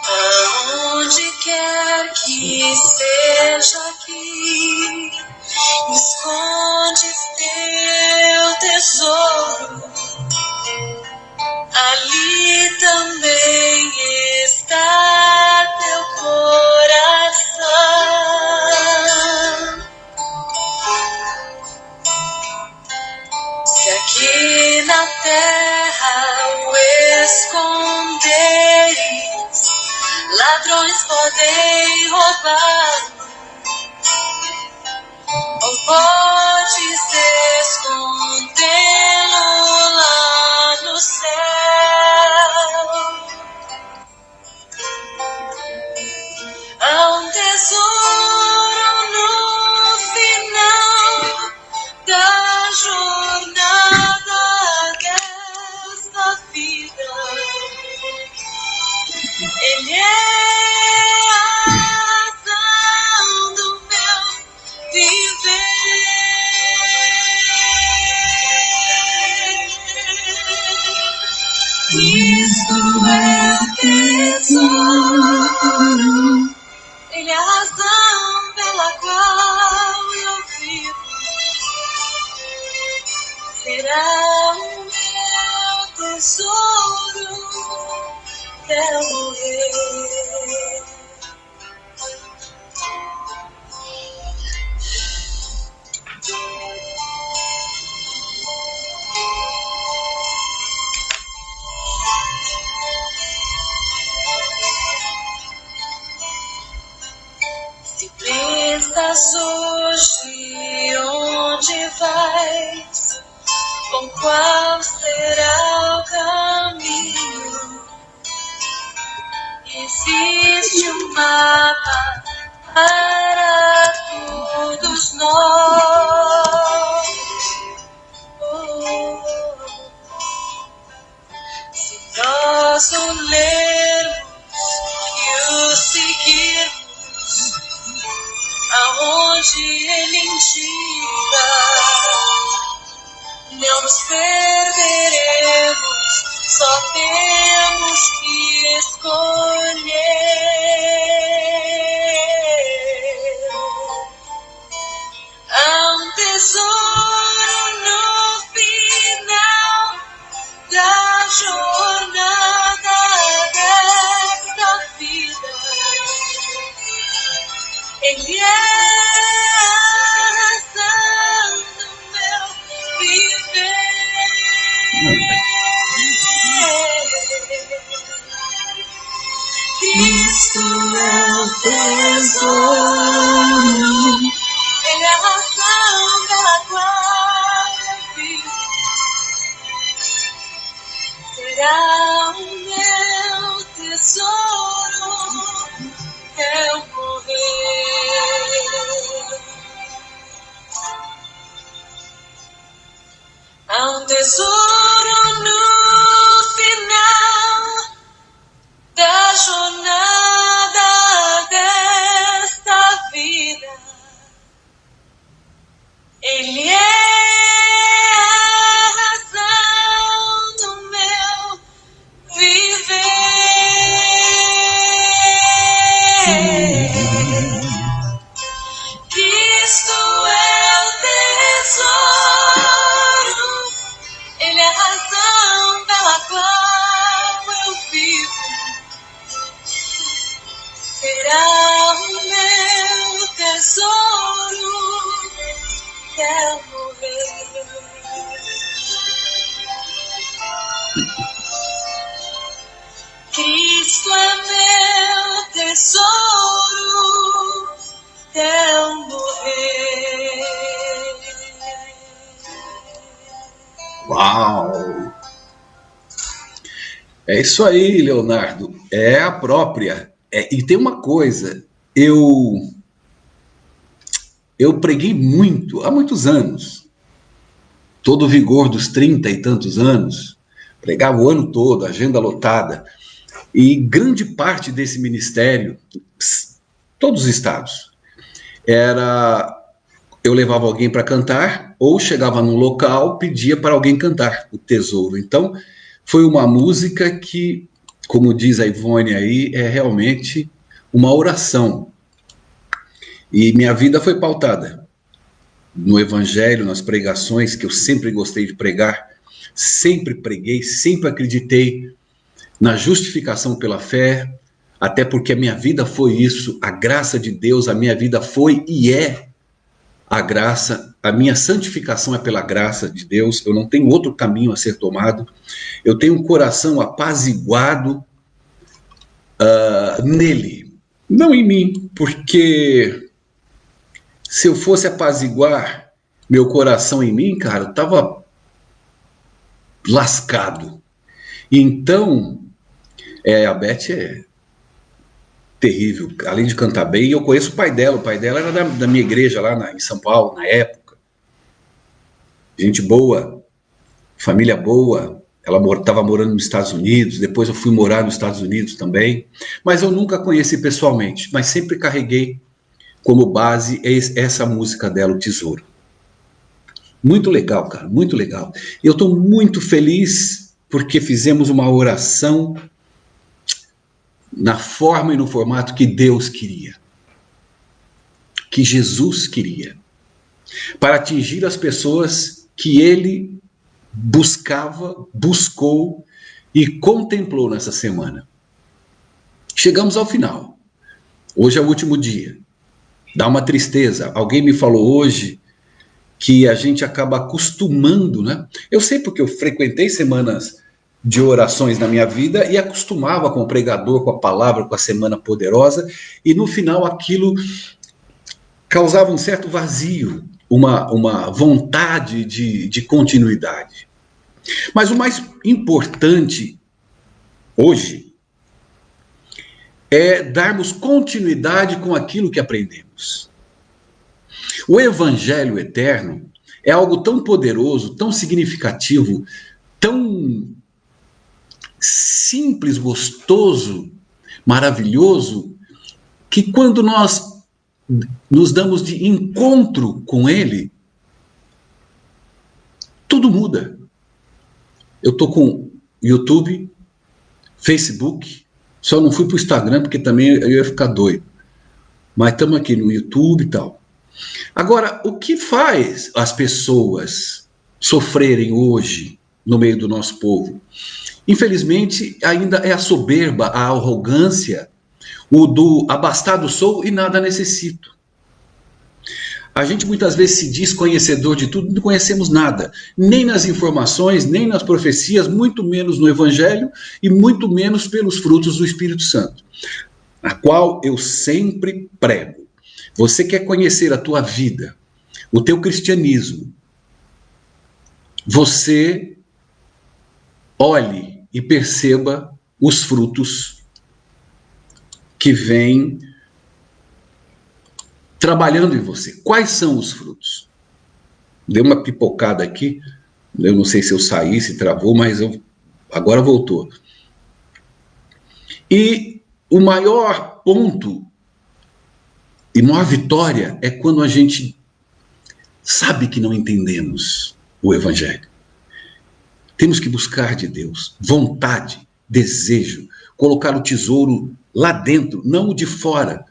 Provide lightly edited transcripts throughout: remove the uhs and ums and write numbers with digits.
Aonde quer que seja aqui, esconde teu tesouro, ali também está teu coração. Se aqui na terra o esconderes, ladrões podem roubar, ou podes escondê-lo lá no céu. Há um tesouro no final da jornada desta vida. Ele é a razão do meu viver. Cristo é tesouro, Ele é a razão pela qual eu vivo. Será o meu tesouro até eu morrer. Se pensas hoje onde vais, com qual será o caminho? Existe um mapa para todos nós. Se nós o lermos e o seguirmos, aonde Ele indica, não nos perderemos, só temos que escolher. Há um tesouro no final da jornada desta vida. Ele é a razão do meu viver. Cristo é o tesouro, Ele é a razão pela qual eu vivo. Será o meu tesouro até eu morrer. Há um tesouro no final da jornada desta vida. Ele é a razão do meu viver. Cristo é o tesouro, Ele é a razão pela qual eu vivo. Será o meu tesouro até eu morrer. Cristo é meu tesouro até eu morrer. Uau! É isso aí, Leonardo. É a própria. E tem uma coisa, eu preguei muito, há muitos anos, todo o vigor dos 30 e tantos anos, pregava o ano todo, agenda lotada, E grande parte desse ministério, todos os estados, eu levava alguém para cantar, ou chegava num local, pedia para alguém cantar o tesouro. Então, foi uma música que, como diz a Ivone aí, é realmente uma oração. E minha vida foi pautada no evangelho, nas pregações, que eu sempre gostei de pregar, sempre preguei, sempre acreditei na justificação pela fé, até porque a minha vida foi isso, a graça de Deus, a minha vida foi e é a graça, a minha santificação é pela graça de Deus, eu não tenho outro caminho a ser tomado, eu tenho um coração apaziguado nele, não em mim, porque se eu fosse apaziguar meu coração em mim, cara, eu estava lascado. Então, a Beth é terrível, além de cantar bem, eu conheço o pai dela era da minha igreja lá em São Paulo, na época. Gente boa, família boa, ela estava morando nos Estados Unidos, depois eu fui morar nos Estados Unidos também, mas eu nunca conheci pessoalmente, mas sempre carreguei como base essa música dela, O Tesouro. Muito legal, cara, muito legal. Eu estou muito feliz porque fizemos uma oração na forma e no formato que Deus queria, que Jesus queria, para atingir as pessoas que ele buscou e contemplou nessa semana. Chegamos ao final. Hoje é o último dia. Dá uma tristeza. Alguém me falou hoje que a gente acaba acostumando, né? Eu sei porque eu frequentei semanas de orações na minha vida e acostumava com o pregador, com a palavra, com a semana poderosa, e no final aquilo causava um certo vazio, uma vontade de continuidade. Mas o mais importante hoje é darmos continuidade com aquilo que aprendemos. O Evangelho eterno é algo tão poderoso, tão significativo, tão simples, gostoso, maravilhoso, que quando nós nos damos de encontro com ele, tudo muda. Eu estou com YouTube, Facebook, só não fui para o Instagram porque também eu ia ficar doido. Mas estamos aqui no YouTube e tal. Agora, o que faz as pessoas sofrerem hoje no meio do nosso povo? Infelizmente, ainda é a soberba, a arrogância, o do abastado sou e nada necessito. A gente muitas vezes se diz conhecedor de tudo, não conhecemos nada, nem nas informações, nem nas profecias, muito menos no Evangelho e muito menos pelos frutos do Espírito Santo, a qual eu sempre prego. Você quer conhecer a tua vida, o teu cristianismo, você olhe e perceba os frutos que vêm trabalhando em você. Quais são os frutos? Deu uma pipocada aqui, eu não sei se eu saí, se travou, mas agora voltou. E o maior ponto e maior vitória é quando a gente sabe que não entendemos o Evangelho. Temos que buscar de Deus vontade, desejo, colocar o tesouro lá dentro, não o de fora,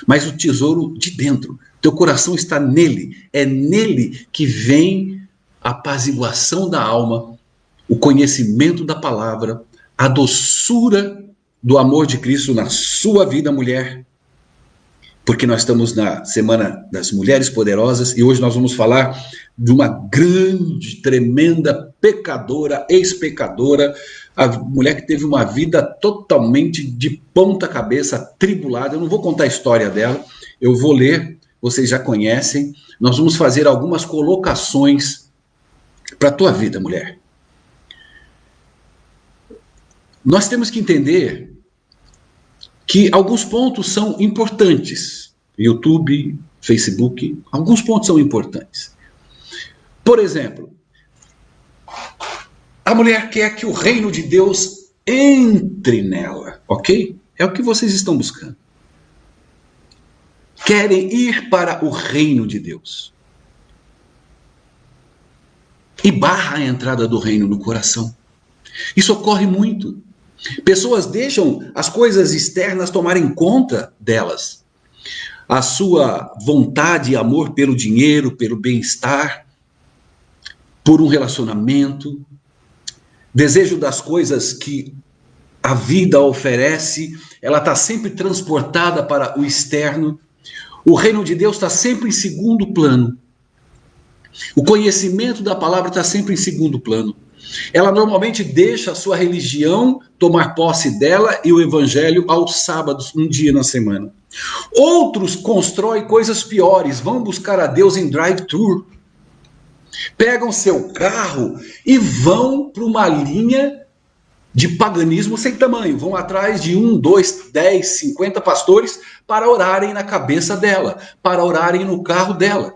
mas o tesouro de dentro. Teu coração está nele, é nele que vem a apaziguação da alma, o conhecimento da palavra, a doçura do amor de Cristo na sua vida, mulher. Porque nós estamos na Semana das Mulheres Poderosas e hoje nós vamos falar de uma grande, tremenda pecadora, ex-pecadora, a mulher que teve uma vida totalmente de ponta cabeça, atribulada. Eu não vou contar a história dela, eu vou ler, vocês já conhecem. Nós vamos fazer algumas colocações para a tua vida, mulher. Nós temos que entender que alguns pontos são importantes. YouTube, Facebook, alguns pontos são importantes. Por exemplo, a mulher quer que o reino de Deus entre nela, ok? É o que vocês estão buscando. Querem ir para o reino de Deus. E barra a entrada do reino no coração. Isso ocorre muito. Pessoas deixam as coisas externas tomarem conta delas. A sua vontade e amor pelo dinheiro, pelo bem-estar, por um relacionamento, desejo das coisas que a vida oferece, ela está sempre transportada para o externo. O reino de Deus está sempre em segundo plano. O conhecimento da palavra está sempre em segundo plano. Ela normalmente deixa a sua religião tomar posse dela e o evangelho aos sábados, um dia na semana. Outros constroem coisas piores, vão buscar a Deus em drive-thru. Pegam seu carro e vão para uma linha de paganismo sem tamanho. Vão atrás de 1, 2, 10, 50 pastores para orarem na cabeça dela, para orarem no carro dela.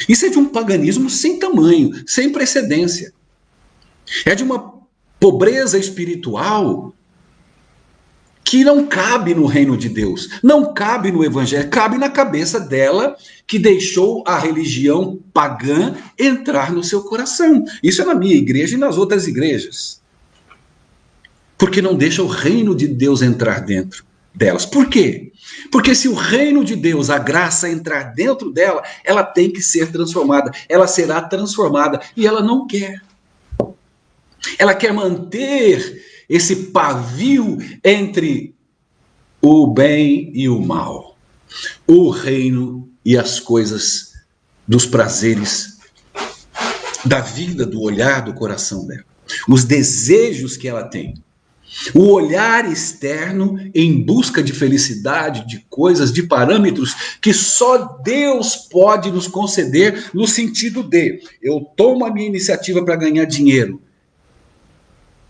Isso é de um paganismo sem tamanho, sem precedência. É de uma pobreza espiritual que não cabe no reino de Deus, não cabe no evangelho, cabe na cabeça dela que deixou a religião pagã entrar no seu coração. Isso é na minha igreja e nas outras igrejas. Porque não deixa o reino de Deus entrar dentro delas. Por quê? Porque se o reino de Deus, a graça entrar dentro dela, ela tem que ser transformada. Ela será transformada e ela não quer. Ela quer manter esse pavio entre o bem e o mal, o reino e as coisas dos prazeres da vida, do olhar, do coração dela, os desejos que ela tem. O olhar externo em busca de felicidade, de coisas, de parâmetros que só Deus pode nos conceder, no sentido de: eu tomo a minha iniciativa para ganhar dinheiro.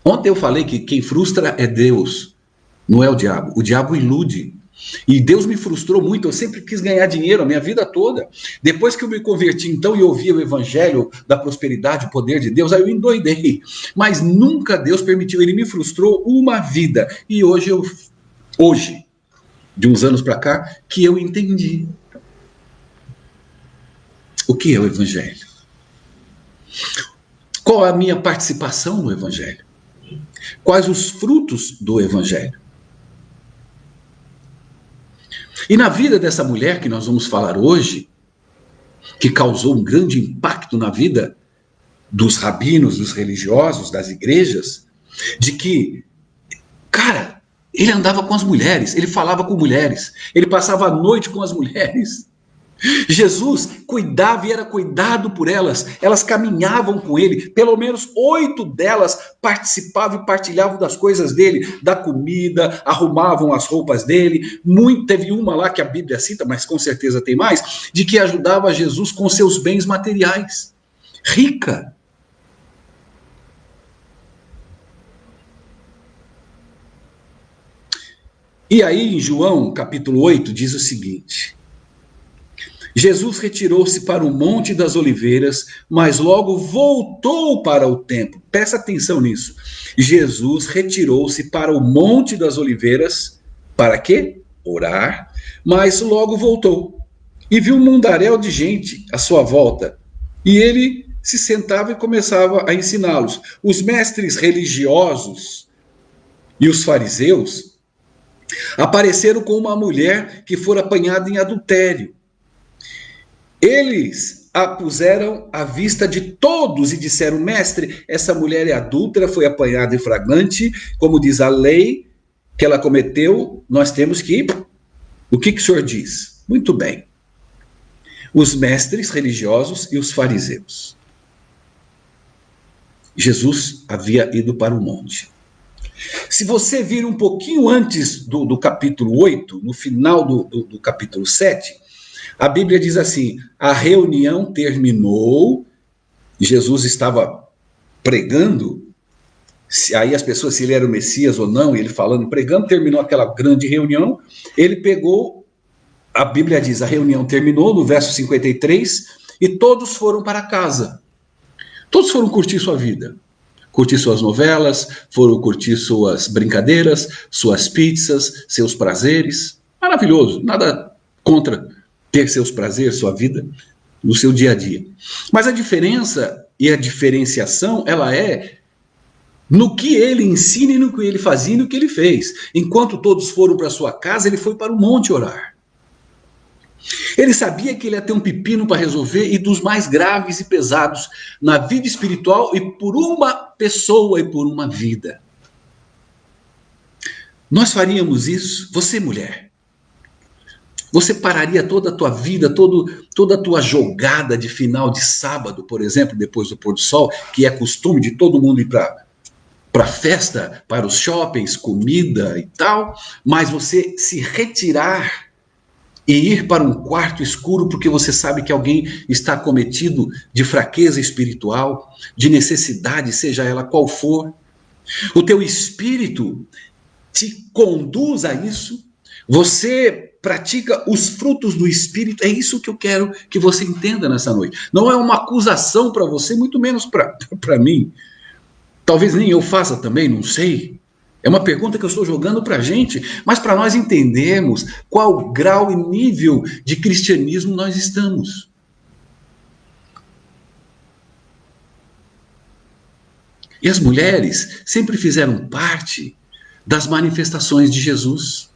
Ontem eu falei que quem frustra é Deus, não é o diabo. O diabo ilude. E Deus me frustrou muito, eu sempre quis ganhar dinheiro a minha vida toda. Depois que eu me converti então e ouvi o evangelho da prosperidade, o poder de Deus, aí eu endoidei. Mas nunca Deus permitiu, ele me frustrou uma vida. E hoje, de uns anos para cá, que eu entendi o que é o evangelho. Qual a minha participação no evangelho? Quais os frutos do evangelho? E na vida dessa mulher que nós vamos falar hoje, que causou um grande impacto na vida dos rabinos, dos religiosos, das igrejas, de que, cara, ele andava com as mulheres, ele falava com mulheres, ele passava a noite com as mulheres. Jesus cuidava e era cuidado por elas, elas caminhavam com ele, pelo menos 8 delas participavam e partilhavam das coisas dele, da comida, arrumavam as roupas dele. Teve uma lá que a Bíblia cita, mas com certeza tem mais, de que ajudava Jesus com seus bens materiais. Rica. E aí em João capítulo 8 diz o seguinte: Jesus retirou-se para o Monte das Oliveiras, mas logo voltou para o templo. Presta atenção nisso. Jesus retirou-se para o Monte das Oliveiras, para quê? Orar, mas logo voltou. E viu um mundaréu de gente à sua volta. E ele se sentava e começava a ensiná-los. Os mestres religiosos e os fariseus apareceram com uma mulher que fora apanhada em adultério. Eles a puseram à vista de todos e disseram: mestre, essa mulher é adúltera, foi apanhada em flagrante, como diz a lei que ela cometeu, nós temos que... O que o senhor diz? Muito bem. Os mestres religiosos e os fariseus. Jesus havia ido para o monte. Se você vir um pouquinho antes do capítulo 8, no final do capítulo 7... a Bíblia diz assim: a reunião terminou, Jesus estava pregando, aí as pessoas, se ele era o Messias ou não, ele falando, pregando, terminou aquela grande reunião, ele pegou, a Bíblia diz, a reunião terminou, no verso 53, e todos foram para casa. Todos foram curtir sua vida, curtir suas novelas, foram curtir suas brincadeiras, suas pizzas, seus prazeres. Maravilhoso, nada contra ter seus prazeres, sua vida, no seu dia a dia. Mas a diferença e a diferenciação, ela é no que ele ensina e no que ele fazia e no que ele fez. Enquanto todos foram para sua casa, ele foi para o monte orar. Ele sabia que ele ia ter um pepino para resolver, e dos mais graves e pesados na vida espiritual, e por uma pessoa e por uma vida. Nós faríamos isso? Você, mulher, você pararia toda a tua vida, toda a tua jogada de final de sábado, por exemplo, depois do pôr do sol, que é costume de todo mundo ir para festa, para os shoppings, comida e tal, mas você se retirar e ir para um quarto escuro porque você sabe que alguém está acometido de fraqueza espiritual, de necessidade, seja ela qual for. O teu espírito te conduz a isso, você pratica os frutos do espírito. É isso que eu quero que você entenda nessa noite. Não é uma acusação para você, muito menos para mim. Talvez nem eu faça também, não sei. É uma pergunta que eu estou jogando para a gente, mas para nós entendermos qual grau e nível de cristianismo nós estamos. E as mulheres sempre fizeram parte das manifestações de Jesus.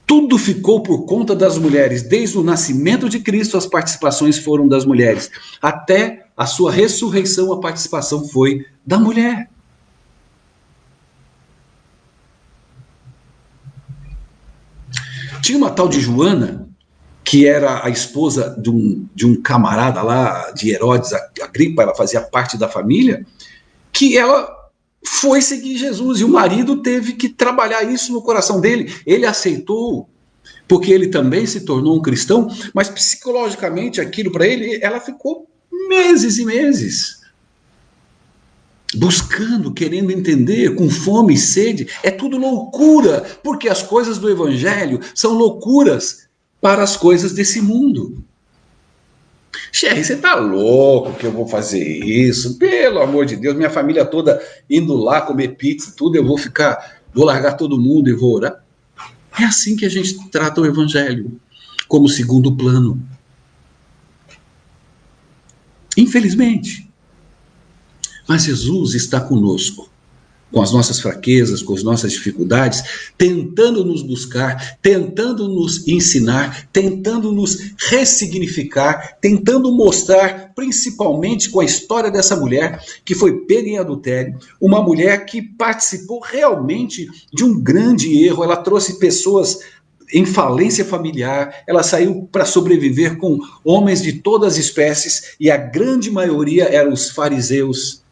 Tudo ficou por conta das mulheres. Desde o nascimento de Cristo, as participações foram das mulheres. Até a sua ressurreição, a participação foi da mulher. Tinha uma tal de Joana, que era a esposa de um camarada lá de Herodes Agripa, ela fazia parte da família, que ela foi seguir Jesus, e o marido teve que trabalhar isso no coração dele. Ele aceitou, porque ele também se tornou um cristão, mas psicologicamente aquilo para ele, ela ficou meses e meses buscando, querendo entender, com fome e sede. É tudo loucura, porque as coisas do evangelho são loucuras para as coisas desse mundo. Sherry, você tá louco que eu vou fazer isso? Pelo amor de Deus, minha família toda indo lá comer pizza, tudo, eu vou largar todo mundo e vou orar. É assim que a gente trata o evangelho, como segundo plano. Infelizmente. Mas Jesus está conosco, com as nossas fraquezas, com as nossas dificuldades, tentando nos buscar, tentando nos ensinar, tentando nos ressignificar, tentando mostrar, principalmente com a história dessa mulher que foi pega em adultério, uma mulher que participou realmente de um grande erro. Ela trouxe pessoas em falência familiar, ela saiu para sobreviver com homens de todas as espécies, e a grande maioria eram os fariseus,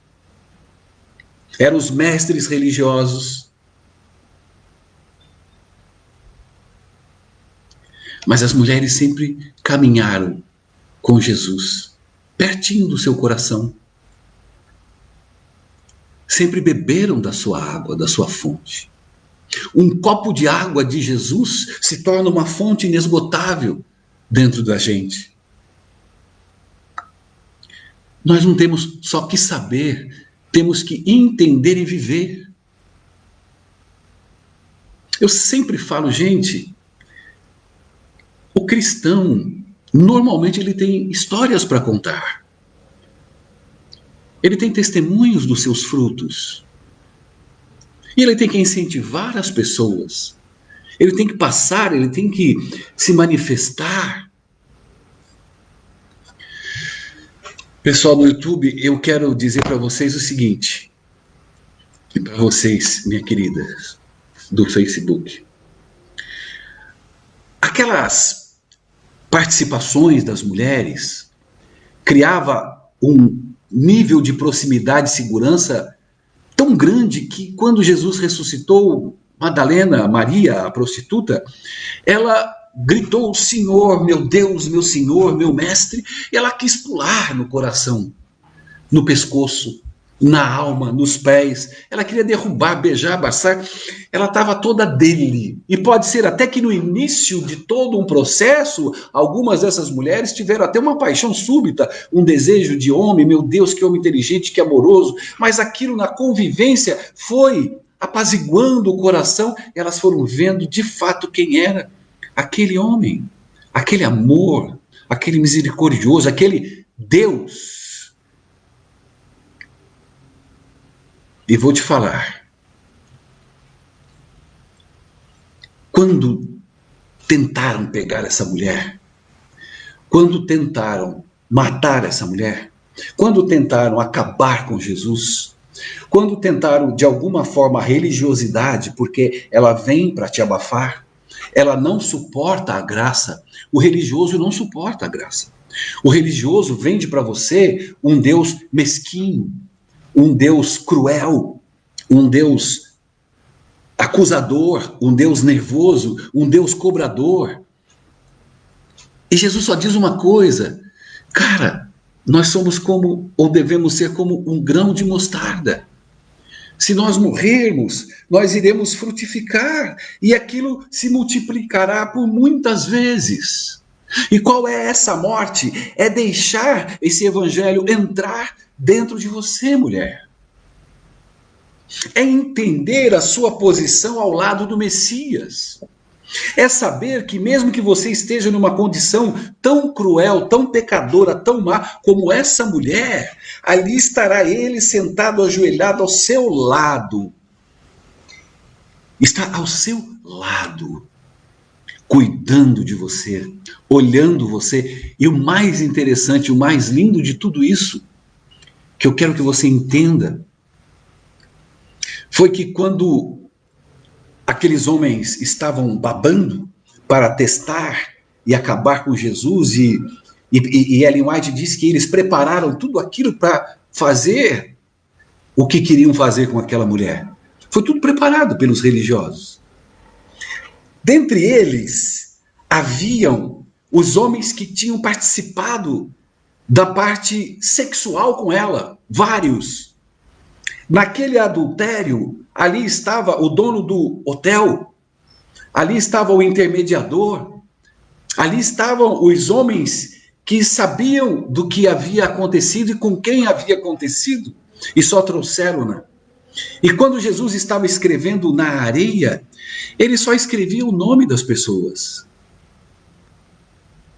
eram os mestres religiosos. Mas as mulheres sempre caminharam com Jesus, pertinho do seu coração. Sempre beberam da sua água, da sua fonte. Um copo de água de Jesus se torna uma fonte inesgotável dentro da gente. Nós não temos só que saber, temos que entender e viver. Eu sempre falo, gente, o cristão, normalmente ele tem histórias para contar. Ele tem testemunhos dos seus frutos. E ele tem que incentivar as pessoas. Ele tem que passar, ele tem que se manifestar. Pessoal do YouTube, eu quero dizer para vocês o seguinte, e para vocês, minha querida, do Facebook. Aquelas participações das mulheres criava um nível de proximidade e segurança tão grande que quando Jesus ressuscitou Madalena, Maria, a prostituta, ela gritou: Senhor, meu Deus, meu Senhor, meu mestre, e ela quis pular no coração, no pescoço, na alma, nos pés. Ela queria derrubar, beijar, abraçar. Ela estava toda dele. E pode ser até que no início de todo um processo, algumas dessas mulheres tiveram até uma paixão súbita, um desejo de homem, meu Deus, que homem inteligente, que amoroso. Mas aquilo na convivência foi apaziguando o coração. Elas foram vendo de fato quem era aquele homem, aquele amor, aquele misericordioso, aquele Deus. E vou te falar, quando tentaram pegar essa mulher, quando tentaram matar essa mulher, quando tentaram acabar com Jesus, quando tentaram de alguma forma a religiosidade, porque ela vem para te abafar, ela não suporta a graça, o religioso não suporta a graça. O religioso vende para você um Deus mesquinho, um Deus cruel, um Deus acusador, um Deus nervoso, um Deus cobrador. E Jesus só diz uma coisa, cara, nós somos como, ou devemos ser como um grão de mostarda. Se nós morrermos, nós iremos frutificar e aquilo se multiplicará por muitas vezes. E qual é essa morte? É deixar esse evangelho entrar dentro de você, mulher. É entender a sua posição ao lado do Messias. É saber que mesmo que você esteja numa condição tão cruel, tão pecadora, tão má como essa mulher, ali estará ele sentado, ajoelhado ao seu lado. Está ao seu lado, cuidando de você, olhando você. E o mais interessante, o mais lindo de tudo isso, que eu quero que você entenda, foi que quando aqueles homens estavam babando para testar e acabar com Jesus, e Ellen White diz que eles prepararam tudo aquilo para fazer o que queriam fazer com aquela mulher. Foi tudo preparado pelos religiosos. Dentre eles, haviam os homens que tinham participado da parte sexual com ela, vários. Naquele adultério, ali estava o dono do hotel, ali estava o intermediador, ali estavam os homens que sabiam do que havia acontecido e com quem havia acontecido, e só trouxeram-na. E quando Jesus estava escrevendo na areia, ele só escrevia o nome das pessoas.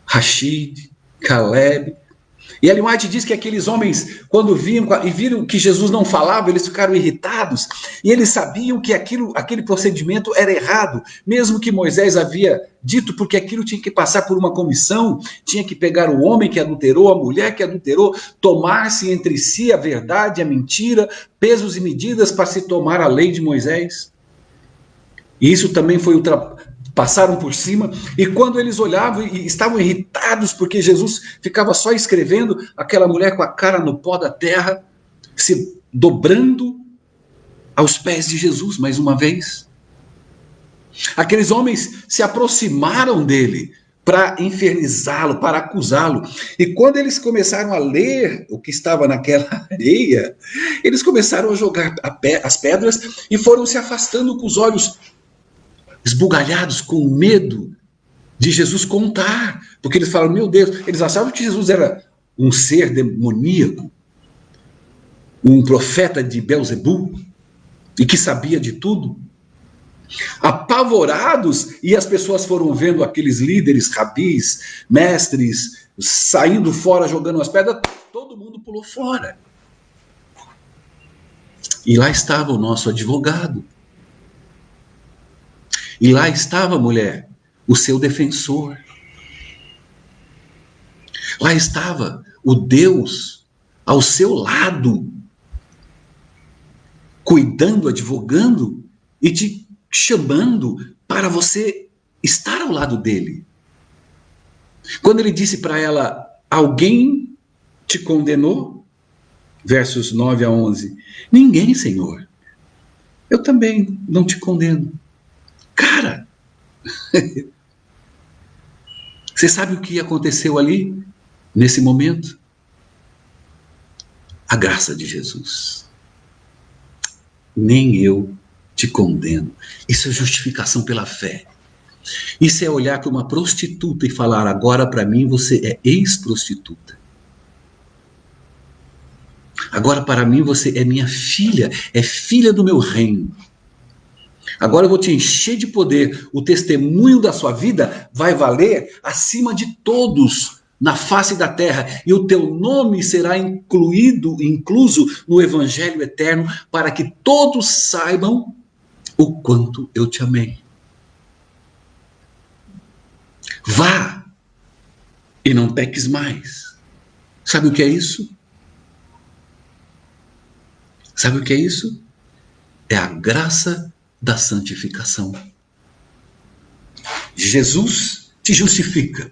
Rashid, Caleb. E Ellen White diz que aqueles homens, quando viram que Jesus não falava, eles ficaram irritados, e eles sabiam que aquele procedimento era errado, mesmo que Moisés havia dito, porque aquilo tinha que passar por uma comissão, tinha que pegar o homem que adulterou, a mulher que adulterou, tomar-se entre si a verdade, a mentira, pesos e medidas para se tomar a lei de Moisés. E isso também foi passaram por cima, e quando eles olhavam e estavam irritados porque Jesus ficava só escrevendo, aquela mulher com a cara no pó da terra, se dobrando aos pés de Jesus mais uma vez. Aqueles homens se aproximaram dele para infernizá-lo, para acusá-lo. E quando eles começaram a ler o que estava naquela areia, eles começaram a jogar as pedras e foram se afastando com os olhos esbugalhados, com medo de Jesus contar, porque eles falaram, meu Deus, eles achavam que Jesus era um ser demoníaco, um profeta de Belzebu, e que sabia de tudo. Apavorados, e as pessoas foram vendo aqueles líderes, rabis, mestres, saindo fora, jogando as pedras, todo mundo pulou fora. E lá estava o nosso advogado. E lá estava, mulher, o seu defensor. Lá estava o Deus ao seu lado, cuidando, advogando e te chamando para você estar ao lado dele. Quando ele disse para ela, alguém te condenou? Versos 9 a 11. Ninguém, Senhor. Eu também não te condeno. Cara, você sabe o que aconteceu ali, nesse momento? A graça de Jesus. nem eu te condeno. Isso é justificação pela fé. Isso é olhar para uma prostituta e falar: agora para mim você é ex-prostituta. Agora para mim você é minha filha, é filha do meu reino. Agora eu vou te encher de poder. O testemunho da sua vida vai valer acima de todos na face da terra. E o teu nome será incluso no Evangelho eterno, para que todos saibam o quanto eu te amei. Vá e não peques mais. Sabe o que é isso? Sabe o que é isso? É a graça da santificação. Jesus te justifica,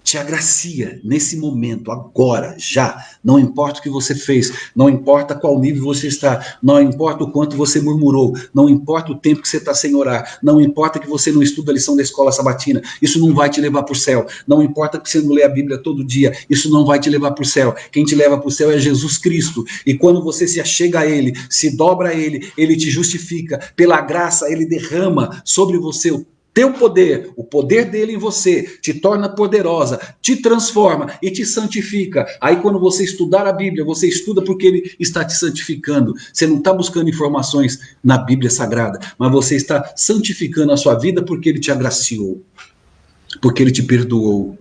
te agracia nesse momento, agora, já. Não importa o que você fez, não importa qual nível você está, não importa o quanto você murmurou, não importa o tempo que você está sem orar, não importa que você não estuda a lição da escola sabatina, isso não vai te levar para o céu. Não importa que você não lê a Bíblia todo dia, isso não vai te levar para o céu. Quem te leva para o céu é Jesus Cristo. E quando você se achega a Ele, se dobra a Ele, Ele te justifica. Pela graça, Ele derrama sobre você o teu poder, o poder dele em você, te torna poderosa, te transforma e te santifica. Aí quando você estudar a Bíblia, você estuda porque ele está te santificando. Você não está buscando informações na Bíblia Sagrada, mas você está santificando a sua vida porque ele te agraciou, porque ele te perdoou,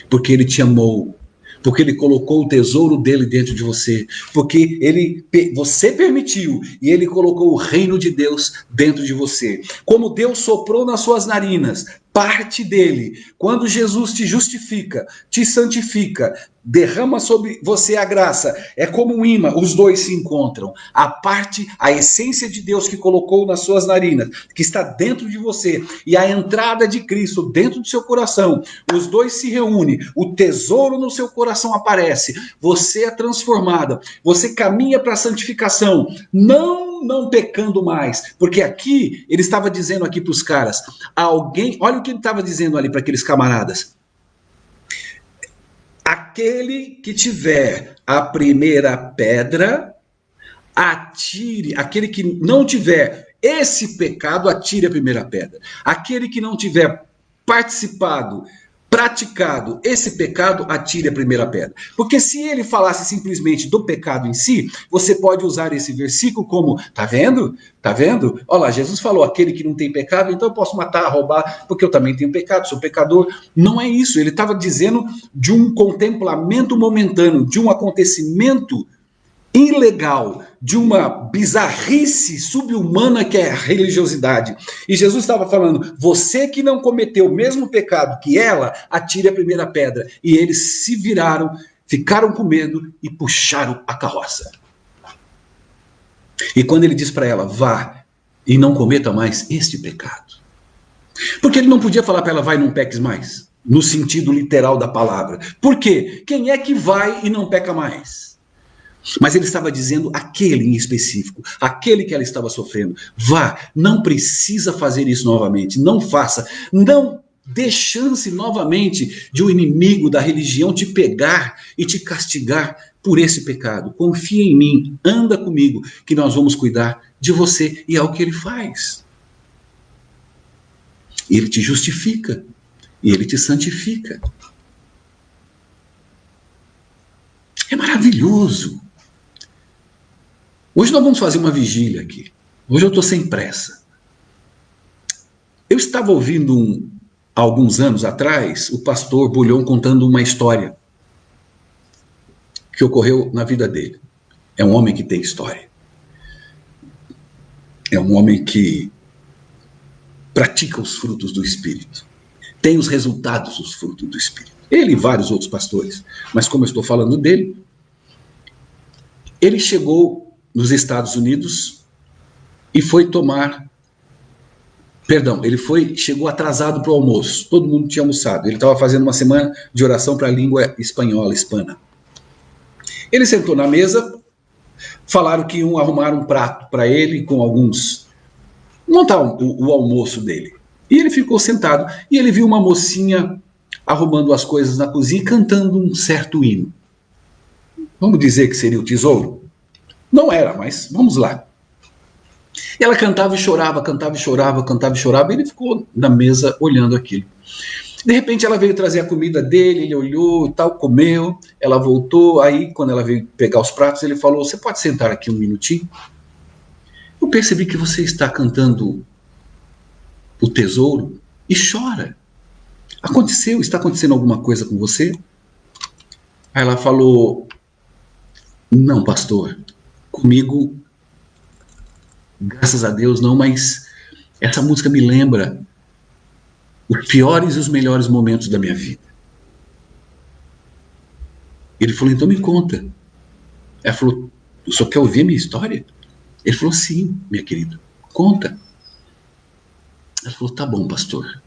porque ele te amou, porque ele colocou o tesouro dele dentro de você, porque você permitiu e ele colocou o reino de Deus dentro de você. Como Deus soprou nas suas narinas, parte dele. Quando Jesus te justifica, te santifica, derrama sobre você a graça, é como um imã, os dois se encontram. A parte, a essência de Deus que colocou nas suas narinas, que está dentro de você, e a entrada de Cristo dentro do seu coração, os dois se reúnem, o tesouro no seu coração aparece, você é transformada, você caminha para a santificação, não pecando mais, porque aqui, ele estava dizendo aqui para os caras, olha o que ele estava dizendo ali para aqueles camaradas: aquele que tiver a primeira pedra, atire. Aquele que não tiver esse pecado, atire a primeira pedra. Aquele que não tiver participado, praticado esse pecado, atire a primeira pedra. Porque se ele falasse simplesmente do pecado em si, você pode usar esse versículo como: tá vendo? Tá vendo? Olha lá, Jesus falou: aquele que não tem pecado, então eu posso matar, roubar, porque eu também tenho pecado, sou pecador. Não é isso. Ele estava dizendo de um contemplamento momentâneo, de um acontecimento ilegal, de uma bizarrice subhumana que é a religiosidade. E Jesus estava falando: você que não cometeu o mesmo pecado que ela, atire a primeira pedra. E eles se viraram, ficaram com medo e puxaram a carroça. E quando ele diz para ela: vá e não cometa mais este pecado. Porque ele não podia falar para ela: vai e não peques mais, no sentido literal da palavra. Por quê? Quem é que vai e não peca mais? Mas ele estava dizendo aquele em específico, aquele que ela estava sofrendo. Vá, não precisa fazer isso novamente, não faça, não dê chance novamente de um inimigo da religião te pegar e te castigar por esse pecado. Confia em mim, anda comigo, que nós vamos cuidar de você. E é o que ele faz. Ele te justifica e ele te santifica. É maravilhoso. Hoje nós vamos fazer uma vigília aqui. Hoje eu estou sem pressa. Eu estava ouvindo há alguns anos atrás o pastor Bulhão contando uma história que ocorreu na vida dele. É um homem que tem história. É um homem que pratica os frutos do Espírito. Tem os resultados dos frutos do Espírito. Ele e vários outros pastores. Mas como eu estou falando dele, ele chegou nos Estados Unidos e foi chegou atrasado para o almoço. Todo mundo tinha almoçado. Ele estava fazendo uma semana de oração para a língua espanhola, hispana. Ele sentou na mesa, falaram que iam arrumar um prato para ele com alguns... montar o almoço dele. E ele ficou sentado e ele viu uma mocinha arrumando as coisas na cozinha e cantando um certo hino. Vamos dizer que seria o Tesouro? Não era, mas vamos lá. Ela cantava e chorava, cantava e chorava, cantava e chorava, e ele ficou na mesa olhando aquilo. De repente ela veio trazer a comida dele, ele olhou e tal, comeu, ela voltou, aí quando ela veio pegar os pratos, ele falou, você pode sentar aqui um minutinho? Eu percebi que você está cantando o tesouro e chora. Está acontecendo alguma coisa com você? Aí ela falou, não, pastor, comigo, graças a Deus não, mas essa música me lembra os piores e os melhores momentos da minha vida. Ele falou, então me conta. Ela falou, o senhor quer ouvir a minha história? Ele falou, sim, minha querida, conta. Ela falou, tá bom, pastor.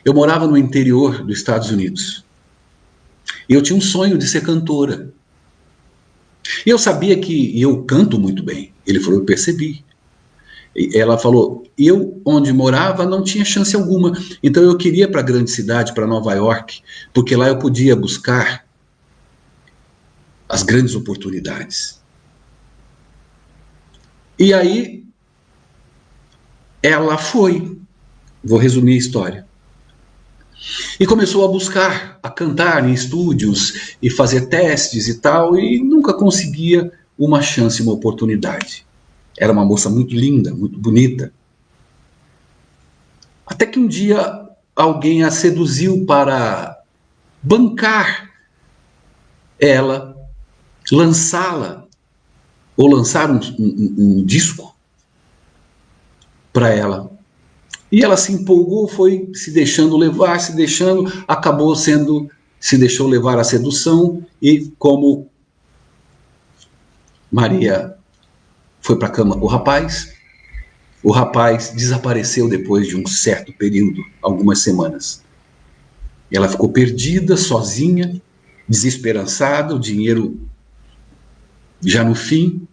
Eu morava no interior dos Estados Unidos. E eu tinha um sonho de ser cantora. E eu sabia que eu canto muito bem. Ele falou, eu percebi. E ela falou, eu onde morava não tinha chance alguma. Então eu queria ir para a grande cidade, para Nova York, porque lá eu podia buscar as grandes oportunidades. E aí ela foi, vou resumir a história, e começou a buscar, a cantar em estúdios e fazer testes e tal, e nunca conseguia uma chance, uma oportunidade. Era uma moça muito linda, muito bonita. Até que um dia alguém a seduziu para bancar ela, lançá-la, ou lançar um disco para ela. E ela se empolgou, foi se deixando levar, acabou se deixou levar à sedução, e como Maria foi para a cama com o rapaz desapareceu depois de um certo período, algumas semanas. Ela ficou perdida, sozinha, desesperançada, o dinheiro já no fim.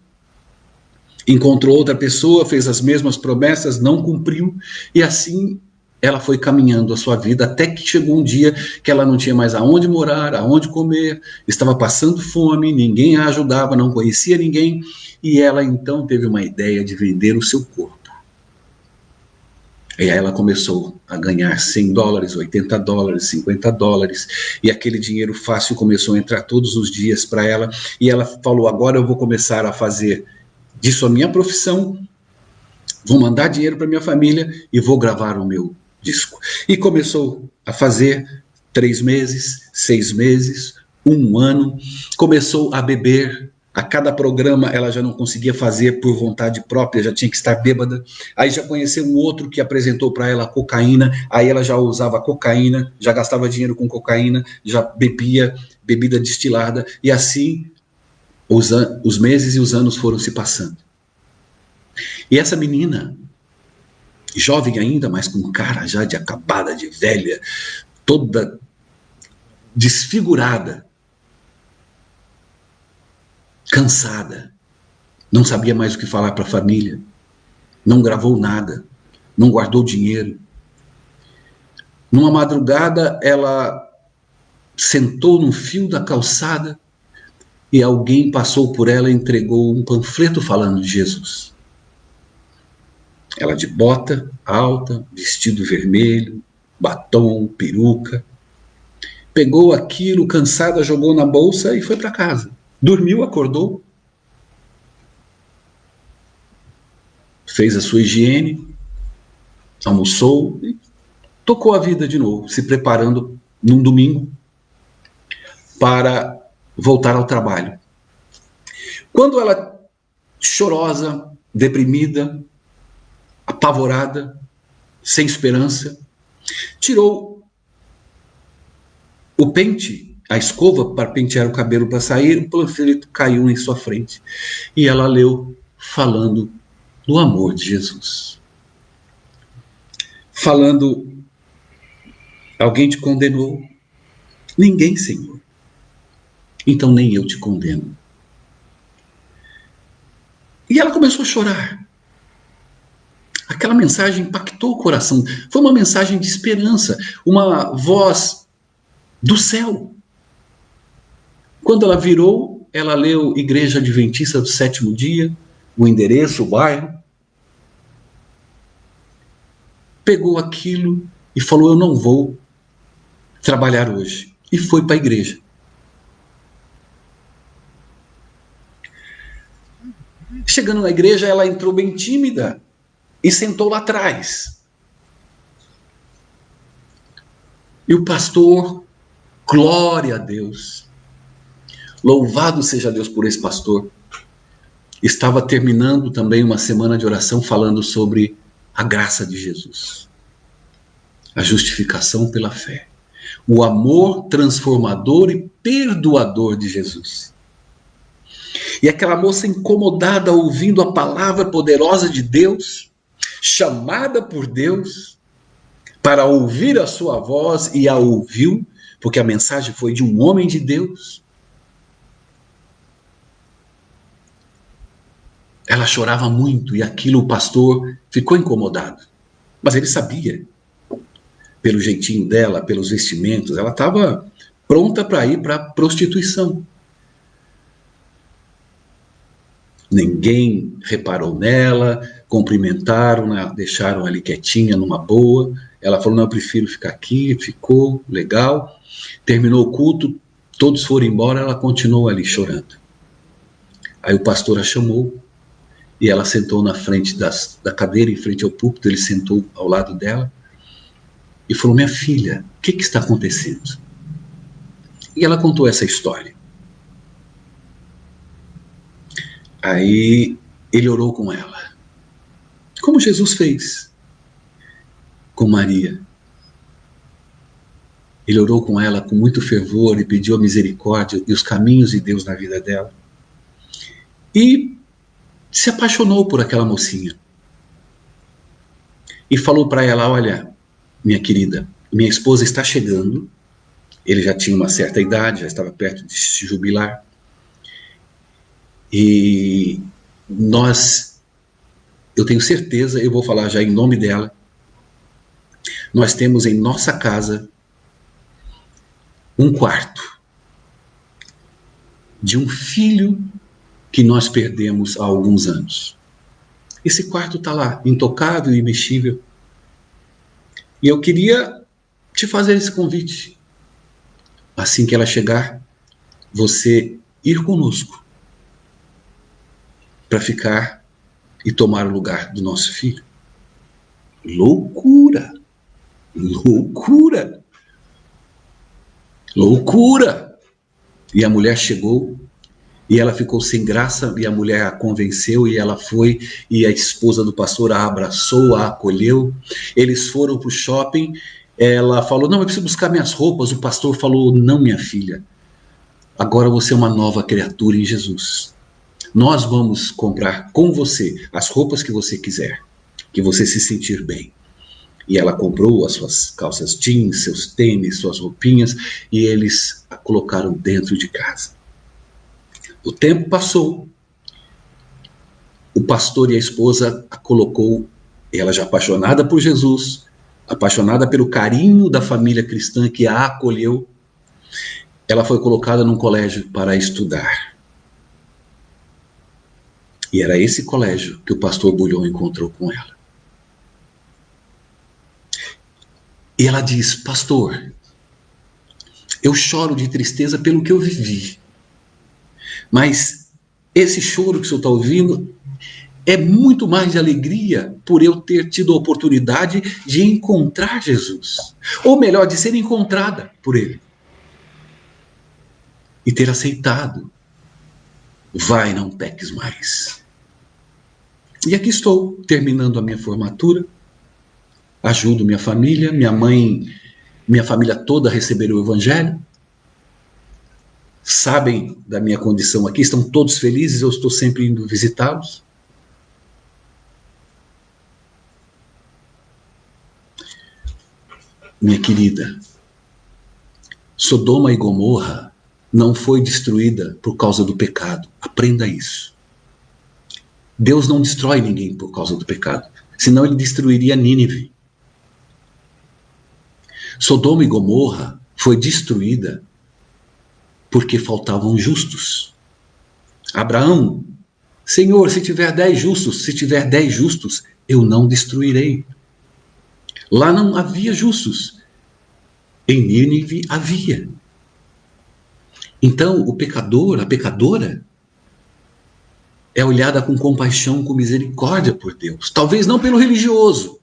Encontrou outra pessoa, fez as mesmas promessas, não cumpriu, e assim ela foi caminhando a sua vida, até que chegou um dia que ela não tinha mais aonde morar, aonde comer, estava passando fome, ninguém a ajudava, não conhecia ninguém, e ela então teve uma ideia de vender o seu corpo. E aí ela começou a ganhar $100, $80, $50, e aquele dinheiro fácil começou a entrar todos os dias para ela, e ela falou, agora eu vou começar a fazer disso a minha profissão, vou mandar dinheiro para minha família e vou gravar o meu disco. E começou a fazer 3 meses, 6 meses, 1 ano, começou a beber. A cada programa ela já não conseguia fazer por vontade própria, já tinha que estar bêbada. Aí já conheceu um outro que apresentou para ela cocaína, aí ela já usava cocaína, já gastava dinheiro com cocaína, já bebia bebida destilada, e assim os meses e os anos foram se passando. E essa menina, jovem ainda, mas com cara já de acabada, de velha, toda desfigurada, cansada, não sabia mais o que falar para a família, não gravou nada, não guardou dinheiro. Numa madrugada, ela sentou no fio da calçada e alguém passou por ela e entregou um panfleto falando de Jesus. Ela de bota alta, vestido vermelho, batom, peruca. Pegou aquilo, cansada, jogou na bolsa e foi para casa. Dormiu, acordou, fez a sua higiene, almoçou e tocou a vida de novo, se preparando num domingo para voltar ao trabalho. Quando ela, chorosa, deprimida, apavorada, sem esperança, tirou o pente, a escova para pentear o cabelo para sair, o panfleto caiu em sua frente. E ela leu falando do amor de Jesus. Falando, alguém te condenou? Ninguém, Senhor. Então nem eu te condeno. E ela começou a chorar. Aquela mensagem impactou o coração. Foi uma mensagem de esperança, uma voz do céu. Quando ela virou, ela leu Igreja Adventista do Sétimo Dia, o endereço, o bairro, pegou aquilo e falou: eu não vou trabalhar hoje. E foi para a igreja. Chegando na igreja, ela entrou bem tímida e sentou lá atrás. E o pastor, glória a Deus, louvado seja Deus por esse pastor, estava terminando também uma semana de oração falando sobre a graça de Jesus, a justificação pela fé, o amor transformador e perdoador de Jesus. E aquela moça incomodada ouvindo a palavra poderosa de Deus, chamada por Deus para ouvir a sua voz, e a ouviu, porque a mensagem foi de um homem de Deus. Ela chorava muito e aquilo o pastor ficou incomodado. Mas ele sabia, pelo jeitinho dela, pelos vestimentos, ela estava pronta para ir para a prostituição. Ninguém reparou nela, cumprimentaram, deixaram ali quietinha, numa boa. Ela falou: não, eu prefiro ficar aqui. Ficou legal. Terminou o culto, todos foram embora, ela continuou ali chorando. Aí o pastor a chamou e ela sentou na frente da cadeira, em frente ao púlpito. Ele sentou ao lado dela e falou: minha filha, o que está acontecendo? E ela contou essa história. Aí ele orou com ela, como Jesus fez com Maria. Ele orou com ela com muito fervor e pediu a misericórdia e os caminhos de Deus na vida dela. E se apaixonou por aquela mocinha. E falou para ela: olha, minha querida, minha esposa está chegando. Ele já tinha uma certa idade, já estava perto de se jubilar. E eu tenho certeza, eu vou falar já em nome dela, nós temos em nossa casa um quarto de um filho que nós perdemos há alguns anos. Esse quarto está lá, intocável e imexível. E eu queria te fazer esse convite. Assim que ela chegar, você ir conosco para ficar e tomar o lugar do nosso filho. Loucura! Loucura! Loucura! E a mulher chegou e ela ficou sem graça, e a mulher a convenceu, e ela foi, e a esposa do pastor a abraçou, a acolheu. Eles foram para o shopping. Ela falou: não, eu preciso buscar minhas roupas. O pastor falou: não, minha filha, agora você é uma nova criatura em Jesus. Nós vamos comprar com você as roupas que você quiser, que você se sentir bem. E ela comprou as suas calças jeans, seus tênis, suas roupinhas, e eles a colocaram dentro de casa. O tempo passou. O pastor e a esposa a colocou, ela já apaixonada por Jesus, apaixonada pelo carinho da família cristã que a acolheu, ela foi colocada num colégio para estudar. E era esse colégio que o pastor Bulhon encontrou com ela. E ela diz: pastor, eu choro de tristeza pelo que eu vivi. Mas esse choro que o senhor está ouvindo é muito mais de alegria por eu ter tido a oportunidade de encontrar Jesus. Ou melhor, de ser encontrada por ele. E ter aceitado. Vai, não peques mais. E aqui estou, terminando a minha formatura. Ajudo minha família, minha mãe, minha família toda a receber o Evangelho. Sabem da minha condição aqui, estão todos felizes, eu estou sempre indo visitá-los. Minha querida, Sodoma e Gomorra não foi destruída por causa do pecado. Aprenda isso. Deus não destrói ninguém por causa do pecado, senão ele destruiria Nínive. Sodoma e Gomorra foi destruída porque faltavam justos. Abraão: Senhor, se tiver 10 justos, eu não destruirei. Lá não havia justos. Em Nínive havia. Então, o pecador, a pecadora, é olhada com compaixão, com misericórdia por Deus. Talvez não pelo religioso.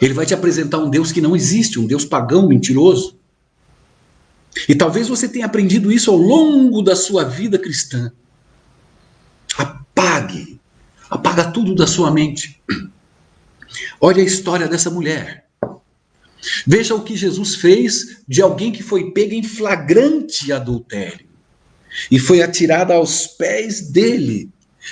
Ele vai te apresentar um Deus que não existe, um Deus pagão, mentiroso. E talvez você tenha aprendido isso ao longo da sua vida cristã. Apaga tudo da sua mente. Olha a história dessa mulher. Veja o que Jesus fez de alguém que foi pega em flagrante adultério e foi atirada aos pés dele,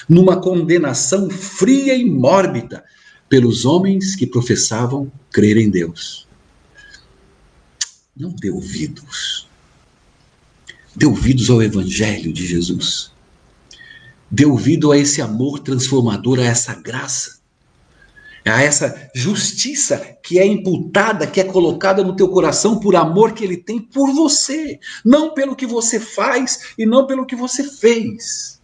numa condenação fria e mórbida pelos homens que professavam crer em Deus. Não dê ouvidos. Dê ouvidos ao Evangelho de Jesus. Dê ouvido a esse amor transformador, a essa graça, a essa justiça que é imputada, que é colocada no teu coração por amor que ele tem por você. Não pelo que você faz e não pelo que você fez.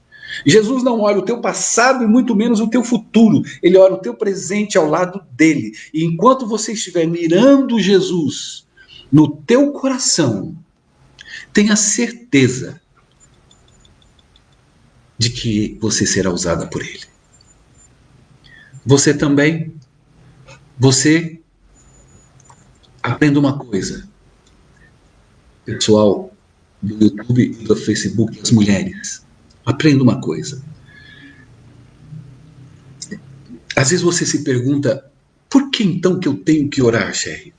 Jesus não olha o teu passado e muito menos o teu futuro. Ele olha o teu presente ao lado dele. E enquanto você estiver mirando Jesus no teu coração, tenha certeza de que você será usada por ele. Você também, aprenda uma coisa, pessoal do YouTube e do Facebook, as mulheres, aprenda uma coisa. Às vezes você se pergunta, por que então que eu tenho que orar, Sherry?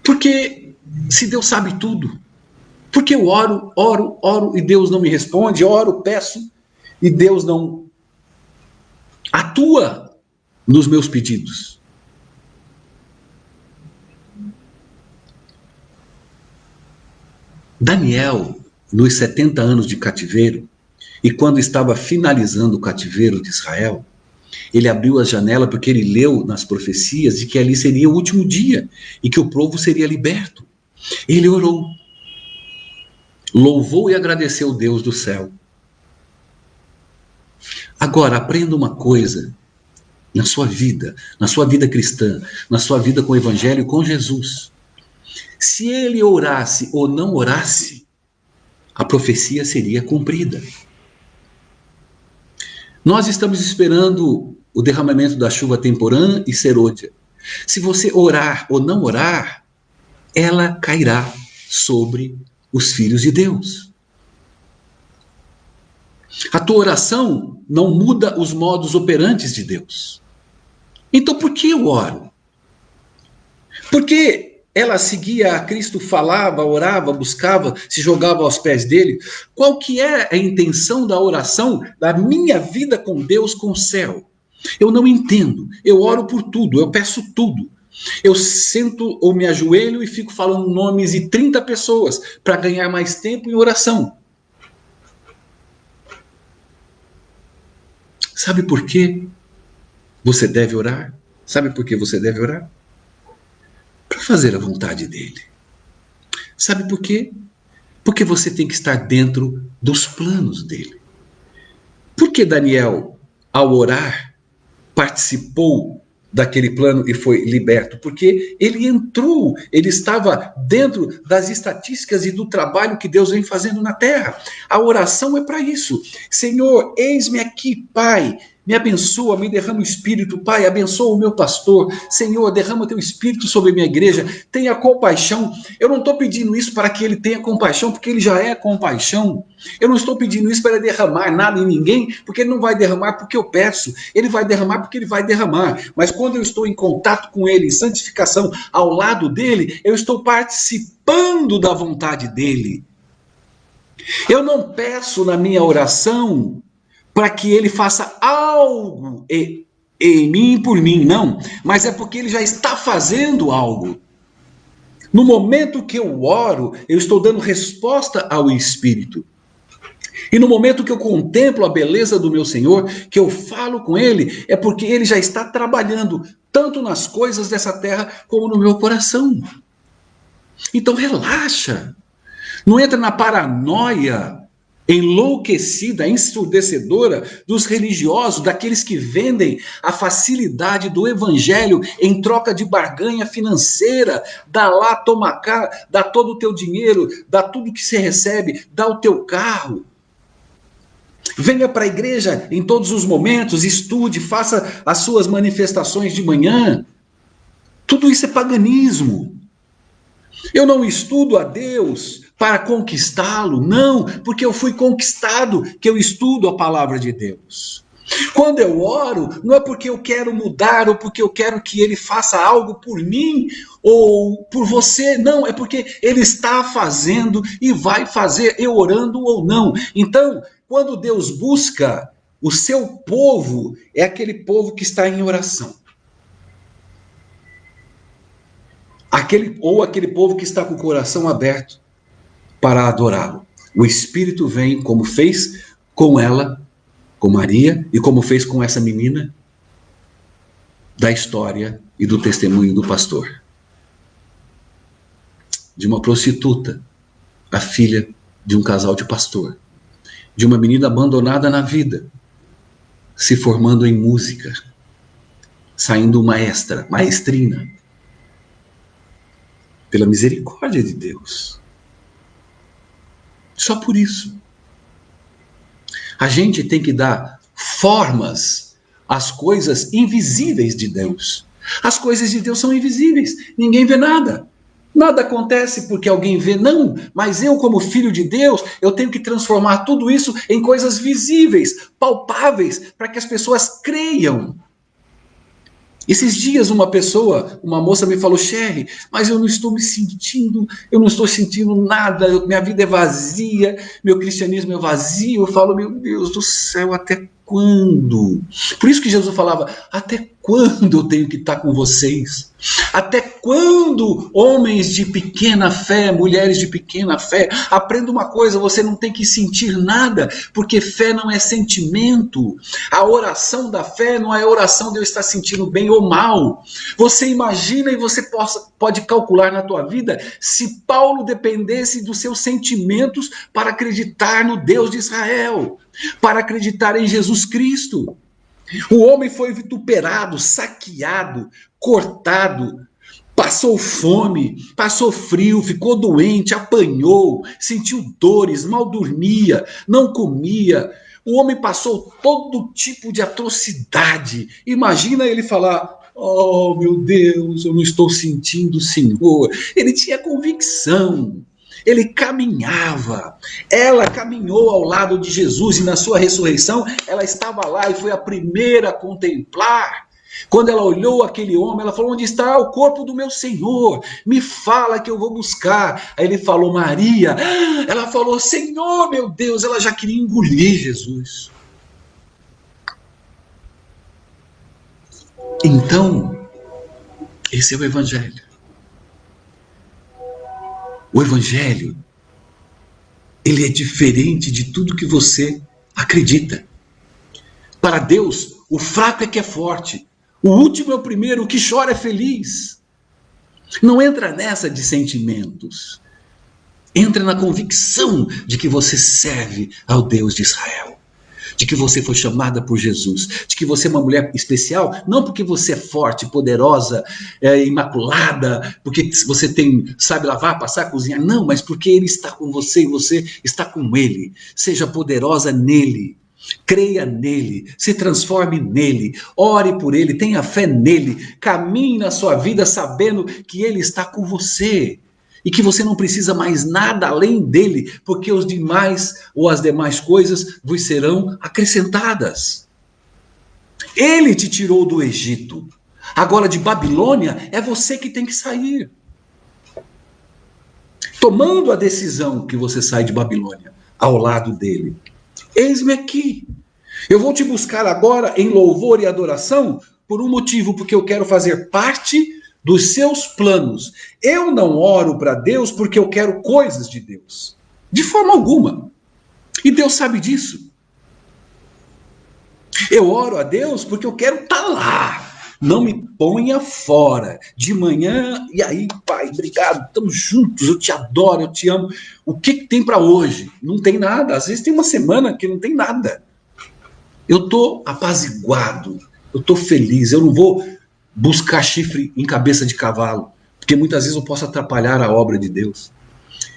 Porque se Deus sabe tudo, porque eu oro e Deus não me responde, oro, peço e Deus não atua nos meus pedidos. Daniel, nos 70 anos de cativeiro, e quando estava finalizando o cativeiro de Israel, ele abriu a janela porque ele leu nas profecias de que ali seria o último dia e que o povo seria liberto. Ele orou, louvou e agradeceu o Deus do céu. Agora, aprenda uma coisa na sua vida cristã, na sua vida com o Evangelho e com Jesus. Se ele orasse ou não orasse, a profecia seria cumprida. Nós estamos esperando o derramamento da chuva temporã e serôdia. Se você orar ou não orar, ela cairá sobre os filhos de Deus. A tua oração não muda os modos operantes de Deus. Então por que eu oro? Porque ela seguia a Cristo, falava, orava, buscava, se jogava aos pés dele. Qual que é a intenção da oração, da minha vida com Deus, com o céu? Eu não entendo. Eu oro por tudo, eu peço tudo. Eu sento ou me ajoelho e fico falando nomes de 30 pessoas para ganhar mais tempo em oração. Sabe por que você deve orar? Sabe por que você deve orar? Para fazer a vontade dele. Sabe por quê? Porque você tem que estar dentro dos planos dele. Por que Daniel, ao orar, participou daquele plano e foi liberto? Porque ele entrou, ele estava dentro das estatísticas e do trabalho que Deus vem fazendo na terra. A oração é para isso. Senhor, eis-me aqui, Pai. Me abençoa, me derrama o Espírito, Pai, abençoa o meu pastor. Senhor, derrama teu Espírito sobre a minha igreja, tenha compaixão. Eu não estou pedindo isso para que ele tenha compaixão, porque ele já é compaixão. Eu não estou pedindo isso para derramar nada em ninguém, porque ele não vai derramar porque eu peço. Ele vai derramar porque ele vai derramar. Mas quando eu estou em contato com ele, em santificação, ao lado dele, eu estou participando da vontade dele. Eu não peço na minha oração para que ele faça algo em mim e por mim, não. Mas é porque ele já está fazendo algo. No momento que eu oro, eu estou dando resposta ao Espírito. E no momento que eu contemplo a beleza do meu Senhor, que eu falo com ele, é porque ele já está trabalhando, tanto nas coisas dessa terra, como no meu coração. Então relaxa. Não entra na paranoia enlouquecida, ensurdecedora dos religiosos, daqueles que vendem a facilidade do evangelho em troca de barganha financeira. Dá lá, toma cá, dá todo o teu dinheiro, dá tudo que você recebe, dá o teu carro. Venha para a igreja em todos os momentos, estude, faça as suas manifestações de manhã. Tudo isso é paganismo. Eu não estudo a Deus para conquistá-lo, não, porque eu fui conquistado que eu estudo a palavra de Deus. Quando eu oro, não é porque eu quero mudar ou porque eu quero que ele faça algo por mim ou por você, não, é porque ele está fazendo e vai fazer, eu orando ou não. Então, quando Deus busca o seu povo, é aquele povo que está em oração. Aquele povo que está com o coração aberto para adorá-lo. O Espírito vem, como fez com ela, com Maria, e como fez com essa menina da história e do testemunho do pastor. De uma prostituta, a filha de um casal de pastor. De uma menina abandonada na vida, se formando em música, saindo maestrina, pela misericórdia de Deus. Só por isso. A gente tem que dar formas às coisas invisíveis de Deus. As coisas de Deus são invisíveis, ninguém vê nada. Nada acontece porque alguém vê, não, mas eu, como filho de Deus, eu tenho que transformar tudo isso em coisas visíveis, palpáveis, para que as pessoas creiam. Esses dias uma moça me falou, Sherry, mas eu não estou me sentindo, eu não estou sentindo nada, minha vida é vazia, meu cristianismo é vazio. Eu falo, meu Deus do céu, até quando? Por isso que Jesus falava, até quando eu tenho que estar com vocês? Até quando, homens de pequena fé, mulheres de pequena fé? Aprenda uma coisa, você não tem que sentir nada, porque fé não é sentimento. A oração da fé não é oração de eu estar sentindo bem ou mal. Você imagina e você pode calcular na tua vida se Paulo dependesse dos seus sentimentos para acreditar no Deus de Israel, para acreditar em Jesus Cristo. O homem foi vituperado, saqueado, cortado, passou fome, passou frio, ficou doente, apanhou, sentiu dores, mal dormia, não comia. O homem passou todo tipo de atrocidade. Imagina ele falar, oh meu Deus, eu não estou sentindo o Senhor. Ele tinha convicção. Ele caminhava, ela caminhou ao lado de Jesus e na sua ressurreição ela estava lá e foi a primeira a contemplar. Quando ela olhou aquele homem, ela falou, onde está o corpo do meu Senhor? Me fala que eu vou buscar. Aí ele falou, Maria. Ela falou, Senhor, meu Deus, ela já queria engolir Jesus. Então, esse é o Evangelho. O Evangelho, ele é diferente de tudo que você acredita. Para Deus, o fraco é que é forte. O último é o primeiro, o que chora é feliz. Não entra nessa de sentimentos. Entra na convicção de que você serve ao Deus de Israel. De que você foi chamada por Jesus, de que você é uma mulher especial, não porque você é forte, poderosa, imaculada, porque você sabe lavar, passar, cozinhar, não, mas porque Ele está com você e você está com Ele. Seja poderosa nele, creia nele, se transforme nele, ore por ele, tenha fé nele, caminhe na sua vida sabendo que Ele está com você. E que você não precisa mais nada além dele, porque os demais ou as demais coisas vos serão acrescentadas. Ele te tirou do Egito. Agora de Babilônia é você que tem que sair. Tomando a decisão que você sai de Babilônia ao lado dele. Eis-me aqui. Eu vou te buscar agora em louvor e adoração por um motivo, porque eu quero fazer parte dos seus planos. Eu não oro para Deus porque eu quero coisas de Deus. De forma alguma. E Deus sabe disso. Eu oro a Deus porque eu quero estar lá. não me ponha fora. De manhã, e aí, pai, obrigado, estamos juntos, eu te adoro, eu te amo. O que tem para hoje? Não tem nada. Às vezes tem uma semana que não tem nada. Eu estou apaziguado, eu estou feliz, eu não vou buscar chifre em cabeça de cavalo, porque muitas vezes eu posso atrapalhar a obra de Deus.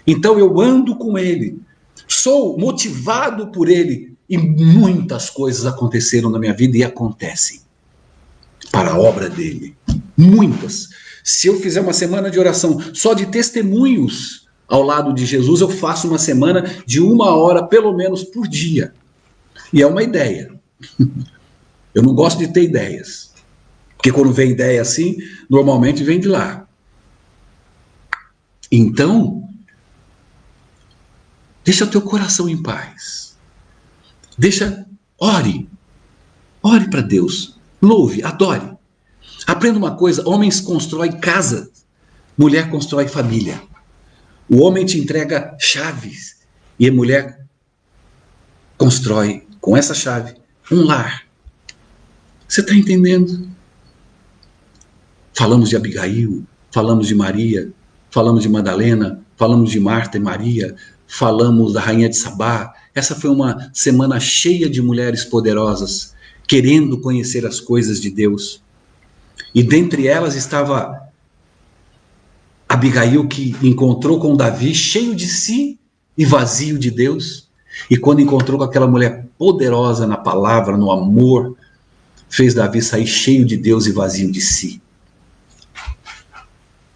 Então eu ando com Ele, sou motivado por Ele, e muitas coisas aconteceram na minha vida e acontecem para a obra dele. Muitas. Se eu fizer uma semana de oração só de testemunhos ao lado de Jesus, eu faço uma semana de 1 hora, pelo menos, por dia. E é uma ideia. Eu não gosto de ter ideias. Porque quando vem ideia assim, normalmente vem de lá. Então, deixa o teu coração em paz. Ore para Deus, louve, adore. Aprenda uma coisa: homens constroem casa, mulher constrói família. O homem te entrega chaves e a mulher constrói com essa chave um lar. Você está entendendo? Falamos de Abigail, falamos de Maria, falamos de Madalena, falamos de Marta e Maria, falamos da rainha de Sabá. Essa foi uma semana cheia de mulheres poderosas, querendo conhecer as coisas de Deus. E dentre elas estava Abigail, que encontrou com Davi cheio de si e vazio de Deus. E quando encontrou com aquela mulher poderosa na palavra, no amor, fez Davi sair cheio de Deus e vazio de si.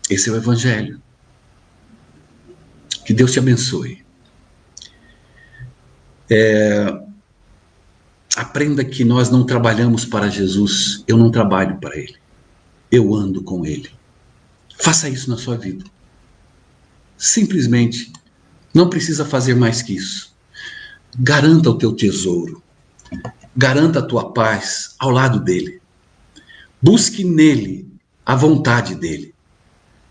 Esse é o Evangelho. Que Deus te abençoe. Aprenda que nós não trabalhamos para Jesus. Eu não trabalho para Ele. Eu ando com Ele. Faça isso na sua vida. Simplesmente, não precisa fazer mais que isso. Garanta o teu tesouro. Garanta a tua paz ao lado dele. Busque nele a vontade dele.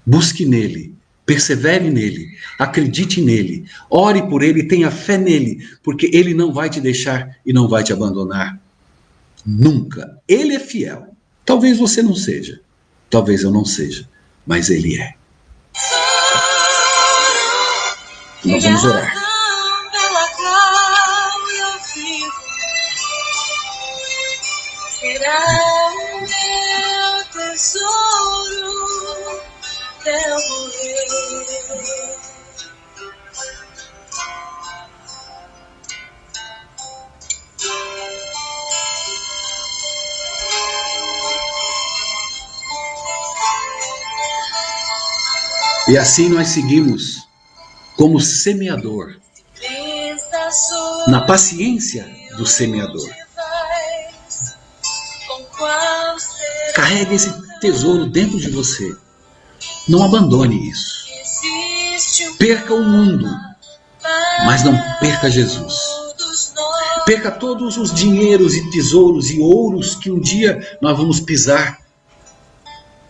Busque nele. Persevere nele, acredite nele, ore por ele, tenha fé nele, porque ele não vai te deixar e não vai te abandonar. Nunca. Ele é fiel. Talvez você não seja, talvez eu não seja, mas ele é. Nós vamos orar. Pela qual eu vivo, será o meu tesouro até eu morrer. E assim nós seguimos como semeador, na paciência do semeador. Carregue esse tesouro dentro de você. Não abandone isso. Perca o mundo, mas não perca Jesus. Perca todos os dinheiros e tesouros e ouros que um dia nós vamos pisar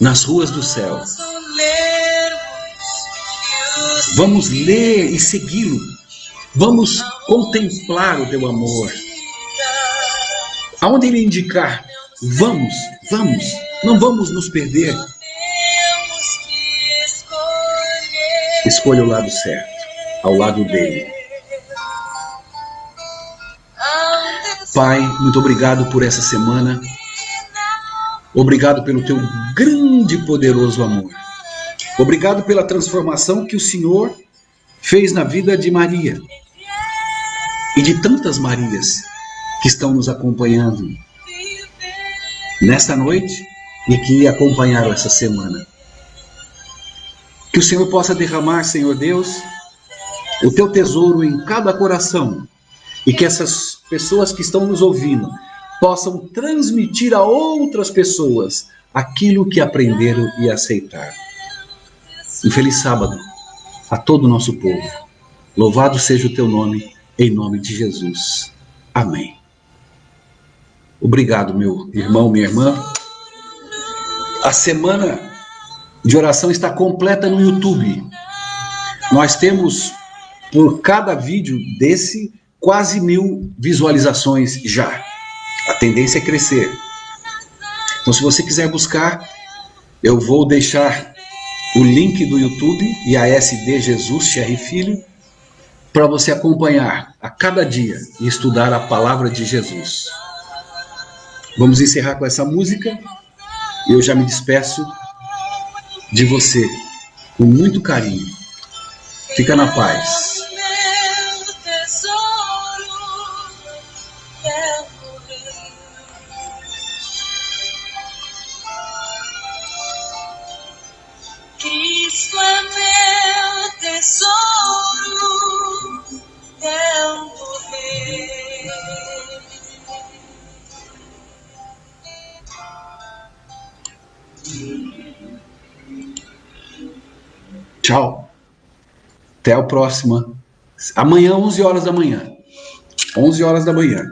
nas ruas do céu. Vamos ler e segui-lo. Vamos contemplar o teu amor. Aonde ele indicar, vamos. Não vamos nos perder. Escolha o lado certo, ao lado dele. Pai, muito obrigado por essa semana. Obrigado pelo teu grande e poderoso amor. Obrigado pela transformação que o Senhor fez na vida de Maria e de tantas Marias que estão nos acompanhando nesta noite e que acompanharam essa semana. Que o Senhor possa derramar, Senhor Deus, o teu tesouro em cada coração e que essas pessoas que estão nos ouvindo possam transmitir a outras pessoas aquilo que aprenderam e aceitaram. Um feliz sábado a todo o nosso povo. Louvado seja o teu nome, em nome de Jesus. Amém. Obrigado, meu irmão, minha irmã. A semana de oração está completa no YouTube. Nós temos, por cada vídeo desse, quase 1000 visualizações já. A tendência é crescer. Então, se você quiser buscar, eu vou deixar o link do YouTube e a SD Jesus Cherry Filho para você acompanhar a cada dia e estudar a palavra de Jesus. Vamos encerrar com essa música. Eu já me despeço de você com muito carinho. Fica na paz. Meu tesouro é o Rei. Cristo é meu tesouro, é o Rei. Tchau. Até a próxima. Amanhã, 11 horas da manhã. 11 horas da manhã.